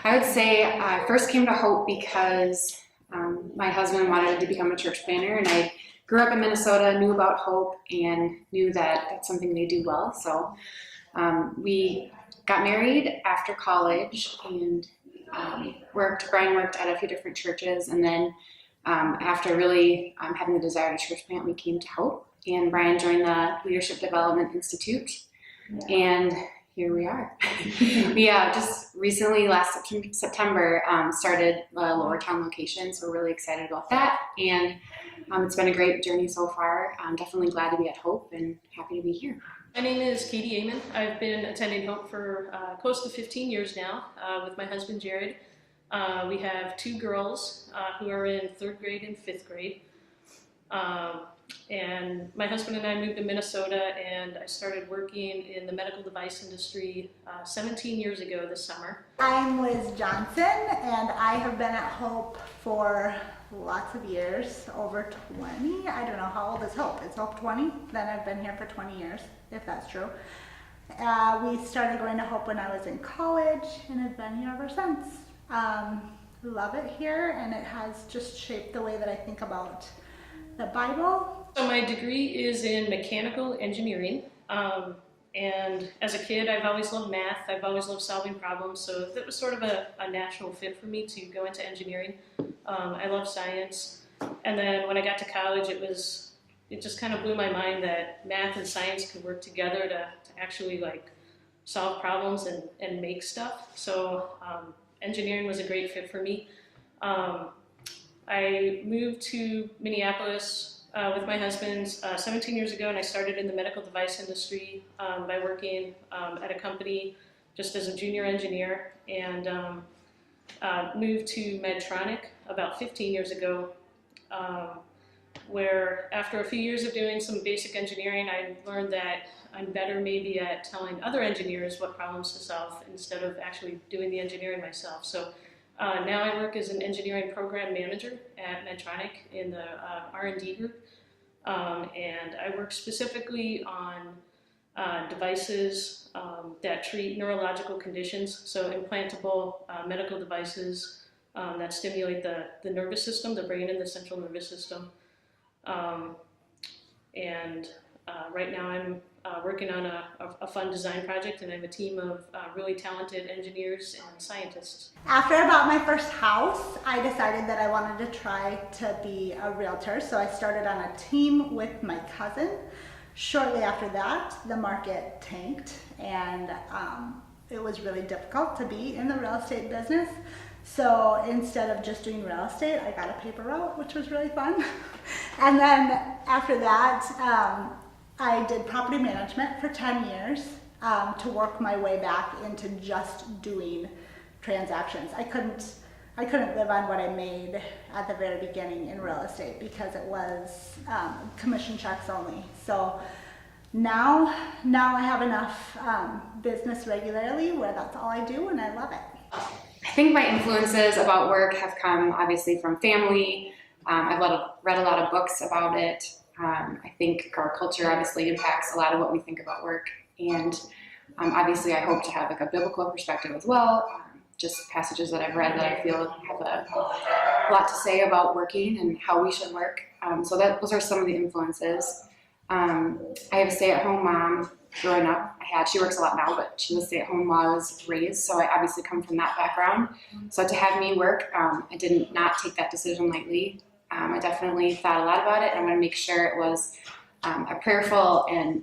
I would say I first came to Hope because my husband wanted to become a church planner, and I grew up in Minnesota, knew about Hope, and knew that that's something they do well. So we got married after college and Brian worked at a few different churches, and then after really having the desire to church plant, we came to Hope, and Brian joined the Leadership Development Institute, and here we are. We just recently, last September, started the Lower Town location, so we're really excited about that, and it's been a great journey so far. I'm definitely glad to be at Hope and happy to be here. My name is Katie Amon. I've been attending Hope for close to 15 years now with my husband Jared. We have two girls who are in 3rd grade and 5th grade. And my husband and I moved to Minnesota, and I started working in the medical device industry 17 years ago this summer. I'm Liz Johnson, and I have been at Hope for lots of years, over 20. I don't know, how old is Hope? Is Hope 20? Then I've been here for 20 years, if that's true. We started going to Hope when I was in college, and have been here ever since. Love it here, and it has just shaped the way that I think about the Bible. So my degree is in mechanical engineering, and as a kid I've always loved math, I've always loved solving problems, so that was sort of a natural fit for me to go into engineering. I love science, and then when I got to college it just kind of blew my mind that math and science could work together to actually like solve problems and make stuff. So engineering was a great fit for me. I moved to Minneapolis with my husband 17 years ago, and I started in the medical device industry by working at a company just as a junior engineer, and moved to Medtronic about 15 years ago, where after a few years of doing some basic engineering, I learned that I'm better maybe at telling other engineers what problems to solve instead of actually doing the engineering myself. So now I work as an engineering program manager at Medtronic in the R&D group, and I work specifically on devices that treat neurological conditions, so implantable medical devices that stimulate the nervous system, the brain and the central nervous system. Right now I'm working on a fun design project, and I have a team of really talented engineers and scientists. After I bought my first house, I decided that I wanted to try to be a realtor, so I started on a team with my cousin. Shortly after that, the market tanked, and it was really difficult to be in the real estate business. So instead of just doing real estate, I got a paper route, which was really fun. And then after that, I did property management for 10 years to work my way back into just doing transactions. I couldn't live on what I made at the very beginning in real estate because it was commission checks only. So now I have enough business regularly where that's all I do, and I love it. I think my influences about work have come obviously from family. I've read a lot of books about it. I think our culture obviously impacts a lot of what we think about work, and obviously I hope to have like a biblical perspective as well. Just passages that I've read that I feel have a lot to say about working and how we should work. So those are some of the influences. I have a stay-at-home mom growing up. She works a lot now, but she was stay-at-home while I was raised, so I obviously come from that background. So to have me work, I did not take that decision lightly. I definitely thought a lot about it, and I want to make sure it was a prayerful and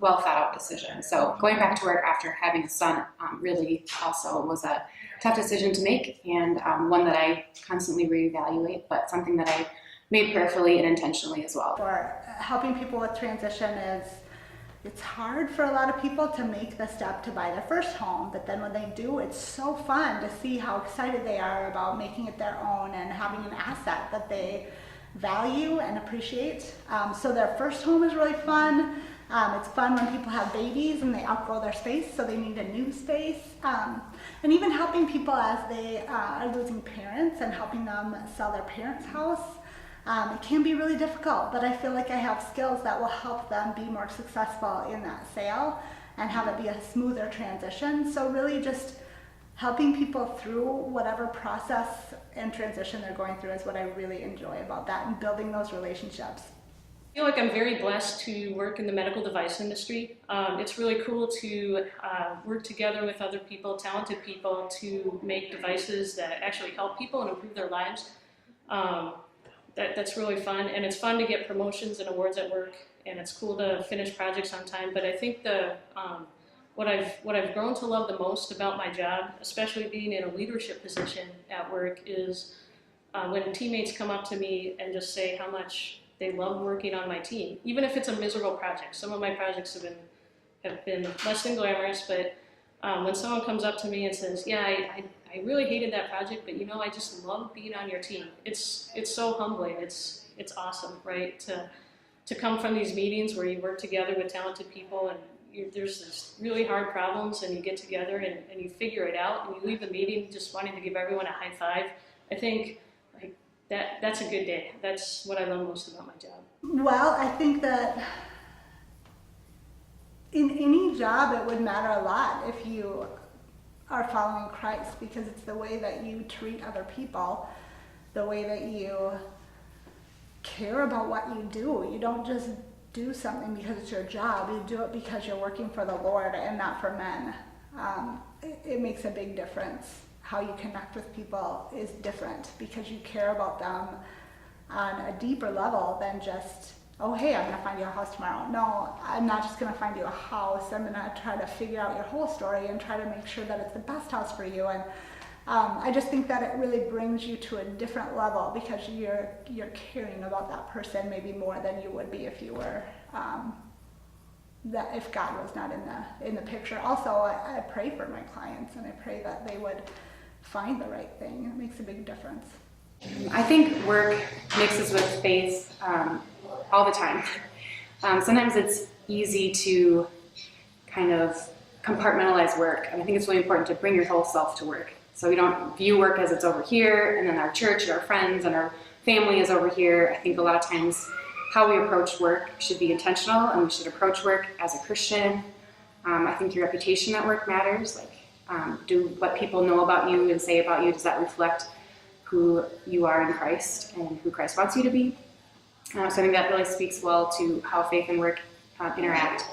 well thought out decision. So going back to work after having a son really also was a tough decision to make, and one that I constantly reevaluate, but something that I made prayerfully and intentionally as well. For helping people with transition it's hard for a lot of people to make the step to buy their first home, but then when they do, it's so fun to see how excited they are about making it their own and having an asset that they value and appreciate. So their first home is really fun. It's fun when people have babies and they outgrow their space, so they need a new space. And even helping people as they are losing parents and helping them sell their parents' house. It can be really difficult, but I feel like I have skills that will help them be more successful in that sale and have it be a smoother transition. So really just helping people through whatever process and transition they're going through is what I really enjoy about that, and building those relationships. I feel like I'm very blessed to work in the medical device industry. It's really cool to work together with other people, talented people, to make devices that actually help people and improve their lives. That's really fun, and it's fun to get promotions and awards at work, and it's cool to finish projects on time. But I think what I've grown to love the most about my job, especially being in a leadership position at work, is when teammates come up to me and just say how much they love working on my team, even if it's a miserable project. Some of my projects have been less than glamorous, but when someone comes up to me and says, "Yeah, I really hated that project, but I just love being on your team," it's so humbling. It's awesome, right? To come from these meetings where you work together with talented people, and there's this really hard problems, and you get together and you figure it out, and you leave the meeting just wanting to give everyone a high five. I think that's a good day. That's what I love most about my job. Well, I think that in any job it would matter a lot if you are following Christ, because it's the way that you treat other people, the way that you care about what you do. You don't just do something because it's your job. You do it because you're working for the Lord and not for men. It makes a big difference. How you connect with people is different because you care about them on a deeper level than just, oh, hey, I'm gonna find you a house tomorrow. No, I'm not just gonna find you a house. I'm gonna try to figure out your whole story and try to make sure that it's the best house for you. And I just think that it really brings you to a different level because you're caring about that person maybe more than you would be if you were that if God was not in the picture. Also, I pray for my clients, and I pray that they would find the right thing. It makes a big difference. I think work mixes with faith all the time. Sometimes it's easy to kind of compartmentalize work, and I think it's really important to bring your whole self to work. So we don't view work as it's over here, and then our church, our friends, and our family is over here. I think a lot of times how we approach work should be intentional, and we should approach work as a Christian. I think your reputation at work matters. Do what people know about you and say about you, does that reflect who you are in Christ and who Christ wants you to be? So I think that really speaks well to how faith and work interact.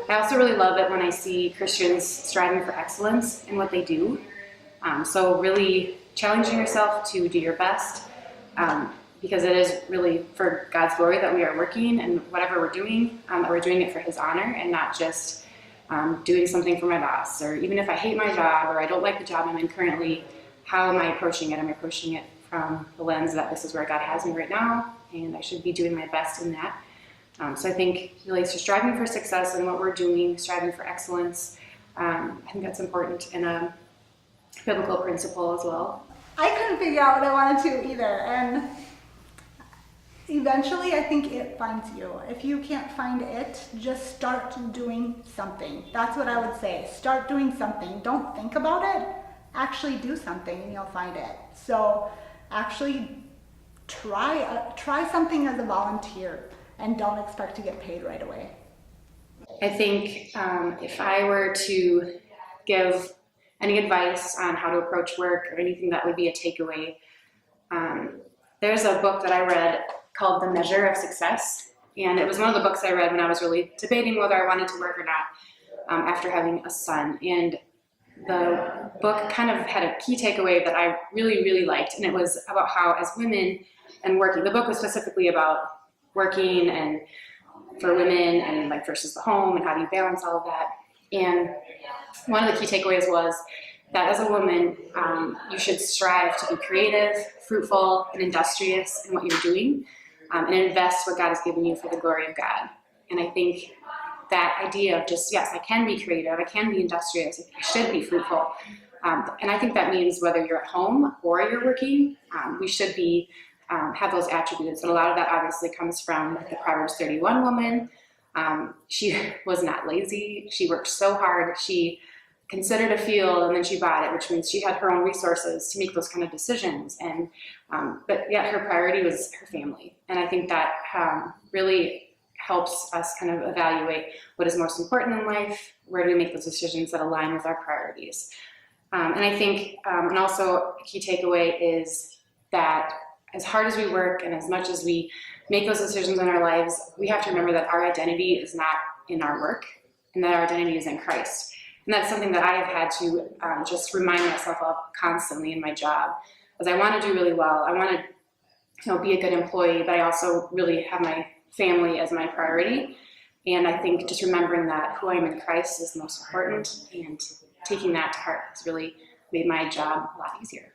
I also really love it when I see Christians striving for excellence in what they do. So really challenging yourself to do your best, because it is really for God's glory that we are working, and whatever we're doing, that we're doing it for His honor and not just doing something for my boss. Or even if I hate my job or I don't like the job I'm in currently, how am I approaching it? I'm approaching it from the lens that this is where God has me right now, and I should be doing my best in that. So I think really striving for success in what we're doing, striving for excellence, I think that's important in a biblical principle as well. I couldn't figure out what I wanted to either, and eventually I think it finds you. If you can't find it, just start doing something. That's what I would say. Start doing something. Don't think about it. Actually do something and you'll find it. So actually try something as a volunteer and don't expect to get paid right away. I think if I were to give any advice on how to approach work or anything that would be a takeaway, there's a book that I read called The Measure of Success, and it was one of the books I read when I was really debating whether I wanted to work or not after having a son. And the book kind of had a key takeaway that I really, really liked, and it was about how as women and working, the book was specifically about working and for women and versus the home and how do you balance all of that. And one of the key takeaways was that as a woman, you should strive to be creative, fruitful, and industrious in what you're doing, and invest what God has given you for the glory of God. And I think that idea of just, yes, I can be creative, I can be industrious, I should be fruitful. And I think that means whether you're at home or you're working, we should be have those attributes. And a lot of that obviously comes from the Proverbs 31 woman. She was not lazy. She worked so hard. She considered a field and then she bought it, which means she had her own resources to make those kind of decisions. And but yet her priority was her family. And I think that really helps us kind of evaluate what is most important in life. Where do we make those decisions that align with our priorities? And I think, and also a key takeaway is that as hard as we work and as much as we make those decisions in our lives, we have to remember that our identity is not in our work and that our identity is in Christ. And that's something that I have had to just remind myself of constantly in my job. As I want to do really well, I want to be a good employee, but I also really have my family as my priority. And I think just remembering that who I am in Christ is the most important, and taking that to heart has really made my job a lot easier.